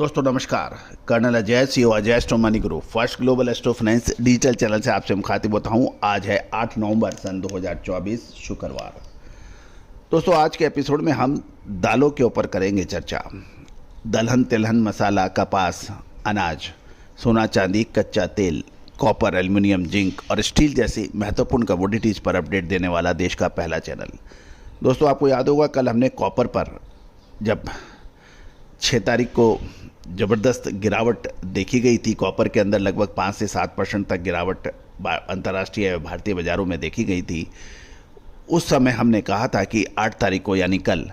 दोस्तों नमस्कार। Colonel Ajay CO Ajay astro money group first global astro finance digital channel से आपसे मुखातिब होता हूं। आज है 8 नवंबर सन 2024 शुक्रवार। दोस्तों आज के एपिसोड में हम दालों के ऊपर करेंगे चर्चा। दलहन तिलहन मसाला कपास अनाज सोना चांदी कच्चा तेल कॉपर एल्युमिनियम जिंक और स्टील जैसी महत्वपूर्ण कमोडिटीज पर अपडेट देने वाला देश का पहला चैनल। दोस्तों आपको याद होगा कल हमने कॉपर पर जब 6 तारीख को ज़बरदस्त गिरावट देखी गई थी, कॉपर के अंदर लगभग 5 से 7% तक गिरावट अंतर्राष्ट्रीय भारतीय बाज़ारों में देखी गई थी। उस समय हमने कहा था कि 8 तारीख को यानी कल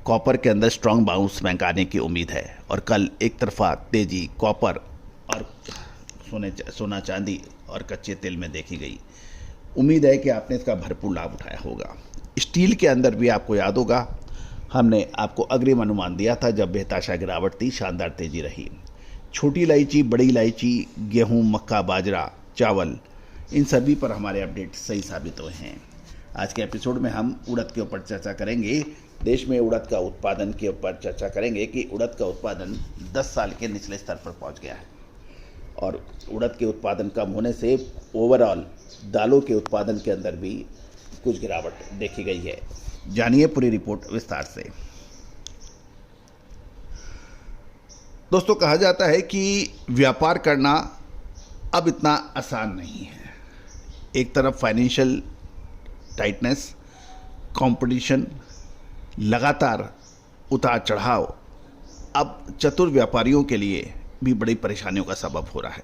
कॉपर के अंदर स्ट्रॉन्ग बाउंस बैक आने की उम्मीद है और कल एक तरफा तेज़ी कॉपर और सोना चांदी और कच्चे तेल में देखी गई। उम्मीद है कि आपने इसका भरपूर लाभ उठाया होगा। स्टील के अंदर भी आपको याद होगा हमने आपको अग्रिम अनुमान दिया था, जब बेहताशा गिरावट थी शानदार तेजी रही। छोटी इलायची बड़ी इलायची गेहूं मक्का बाजरा चावल इन सभी पर हमारे अपडेट सही साबित हुए हैं। आज के एपिसोड में हम उड़द के ऊपर चर्चा करेंगे। देश में उड़द का उत्पादन के ऊपर चर्चा करेंगे कि उड़द का उत्पादन 10 साल के निचले स्तर पर पहुंच गया है और उड़द के उत्पादन कम होने से ओवरऑल दालों के उत्पादन के अंदर भी कुछ गिरावट देखी गई है। जानिए पूरी रिपोर्ट विस्तार से। दोस्तों कहा जाता है कि व्यापार करना अब इतना आसान नहीं है। एक तरफ फाइनेंशियल टाइटनेस, कंपटीशन, लगातार उतार चढ़ाव अब चतुर व्यापारियों के लिए भी बड़ी परेशानियों का सबब हो रहा है।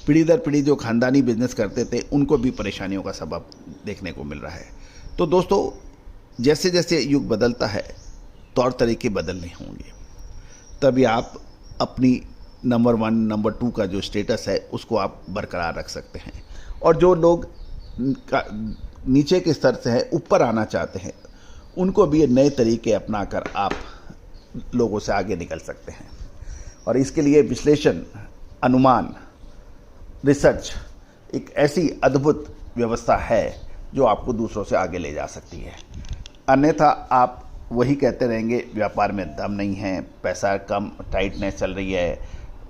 पीढ़ी दर पीढ़ी जो खानदानी बिजनेस करते थे उनको भी परेशानियों का सबब देखने को मिल रहा है। तो दोस्तों जैसे जैसे युग बदलता है तौर तरीके बदलने होंगे, तभी आप अपनी नंबर 1 नंबर 2 का जो स्टेटस है उसको आप बरकरार रख सकते हैं। और जो लोग नीचे के स्तर से हैं ऊपर आना चाहते हैं उनको भी नए तरीके अपनाकर आप लोगों से आगे निकल सकते हैं। और इसके लिए विश्लेषण, अनुमान, रिसर्च एक ऐसी अद्भुत व्यवस्था है जो आपको दूसरों से आगे ले जा सकती है। अन्यथा आप वही कहते रहेंगे व्यापार में दम नहीं है, पैसा कम, टाइटनेस चल रही है,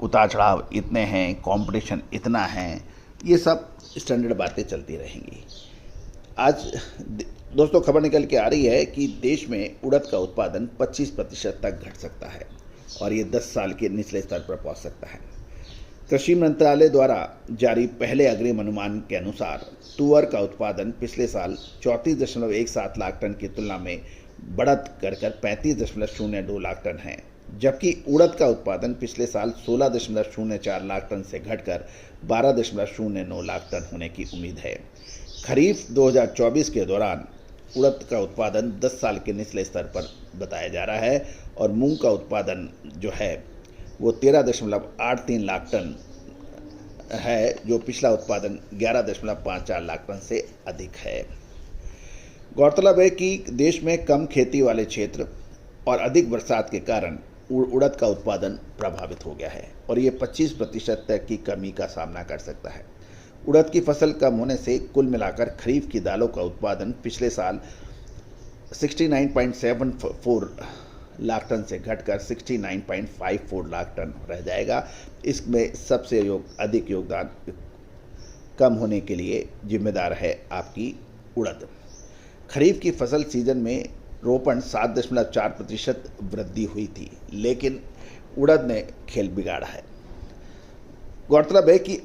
उतार चढ़ाव इतने हैं, कंपटीशन इतना है, ये सब स्टैंडर्ड बातें चलती रहेंगी। आज दोस्तों खबर निकल के आ रही है कि देश में उड़द का उत्पादन 25% तक घट सकता है और ये 10 साल के निचले स्तर पर पहुंच सकता है। कृषि मंत्रालय द्वारा जारी पहले अग्रिम अनुमान के अनुसार तुअर का उत्पादन पिछले साल 34.17 लाख टन की तुलना में बढ़त कर 35.02 लाख टन है, जबकि उड़द का उत्पादन पिछले साल 16.04 लाख टन से घटकर 12.09 लाख टन होने की उम्मीद है। खरीफ 2024 के दौरान उड़द का उत्पादन 10 साल के निचले स्तर पर बताया जा रहा है और मूंग का उत्पादन जो है वो 13.83 लाख टन है, जो पिछला उत्पादन 11.54 लाख टन से अधिक है। गौरतलब है कि देश में कम खेती वाले क्षेत्र और अधिक बरसात के कारण उड़द का उत्पादन प्रभावित हो गया है और ये 25% तक की कमी का सामना कर सकता है। उड़द की फसल कम होने से कुल मिलाकर खरीफ की दालों का उत्पादन पिछले साल 69.74 लाख टन से घटकर 69.54 लाख टन रह जाएगा। इसमें सबसे अधिक योगदान कम होने के लिए जिम्मेदार है आपकी उड़द। खरीफ की फसल सीजन में रोपण 7.4% वृद्धि हुई थी, लेकिन उड़द ने खेल बिगाड़ा है। गौरतलब है कि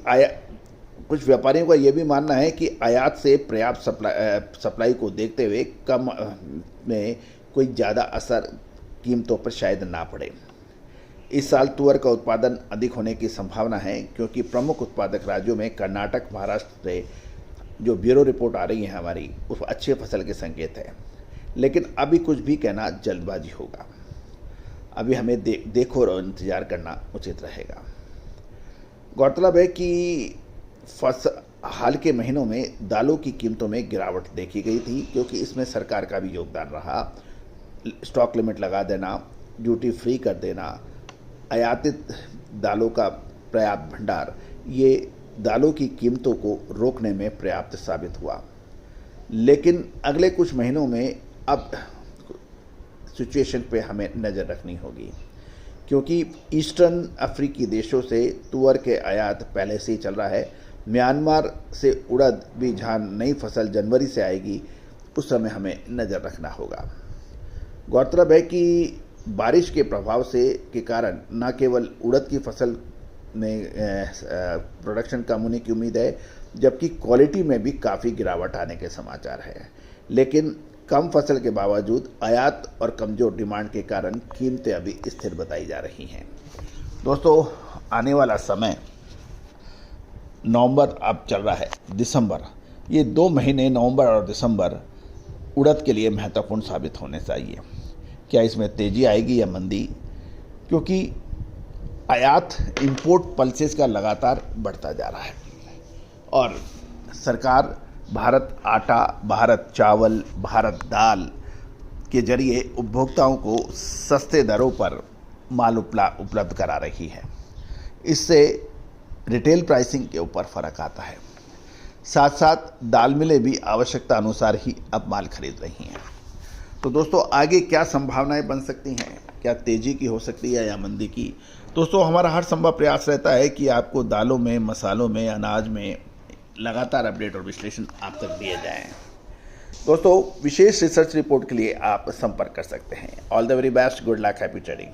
कुछ व्यापारियों का यह भी मानना है कि आयात से पर्याप्त सप्लाई को देखते हुए कम में कोई ज़्यादा असर कीमतों पर शायद ना पड़े। इस साल तुअर का उत्पादन अधिक होने की संभावना है क्योंकि प्रमुख उत्पादक राज्यों में कर्नाटक, महाराष्ट्र से जो ब्यूरो रिपोर्ट आ रही है हमारी, उस अच्छे फसल के संकेत है। लेकिन अभी कुछ भी कहना जल्दबाजी होगा। अभी हमें देखो और इंतजार करना उचित रहेगा। गौरतलब है कि हाल के महीनों में दालों की कीमतों में गिरावट देखी गई थी क्योंकि इसमें सरकार का भी योगदान रहा। स्टॉक लिमिट लगा देना, ड्यूटी फ्री कर देना, आयातित दालों का पर्याप्त भंडार, ये दालों की कीमतों को रोकने में पर्याप्त साबित हुआ। लेकिन अगले कुछ महीनों में अब सिचुएशन पे हमें नज़र रखनी होगी क्योंकि ईस्टर्न अफ्रीकी देशों से तुअर के आयात पहले से ही चल रहा है। म्यांमार से उड़द भी जहाँ नई फसल जनवरी से आएगी उस समय हमें नज़र रखना होगा। गौरतलब है कि बारिश के प्रभाव से के कारण न केवल उड़द की फसल में प्रोडक्शन कम होने की उम्मीद है, जबकि क्वालिटी में भी काफ़ी गिरावट आने के समाचार है। लेकिन कम फसल के बावजूद आयात और कमज़ोर डिमांड के कारण कीमतें अभी स्थिर बताई जा रही हैं। दोस्तों, आने वाला समय नवंबर अब चल रहा है दिसंबर, ये 2 महीने नवंबर और दिसंबर उड़द के लिए महत्वपूर्ण साबित होने चाहिए। क्या इसमें तेज़ी आएगी या मंदी? क्योंकि आयात इंपोर्ट पल्सेस का लगातार बढ़ता जा रहा है और सरकार भारत आटा, भारत चावल, भारत दाल के जरिए उपभोक्ताओं को सस्ते दरों पर माल उपलब्ध करा रही है। इससे रिटेल प्राइसिंग के ऊपर फ़र्क आता है। साथ साथ दाल मिलें भी आवश्यकता अनुसार ही अब माल खरीद रही हैं। तो दोस्तों, आगे क्या संभावनाएं बन सकती हैं? क्या तेज़ी की हो सकती है या मंदी की? दोस्तों, हमारा हर संभव प्रयास रहता है कि आपको दालों में, मसालों में, अनाज में लगातार अपडेट और विश्लेषण आप तक दिए जाएं। दोस्तों, विशेष रिसर्च रिपोर्ट के लिए आप संपर्क कर सकते हैं। All the very best, good luck, happy trading.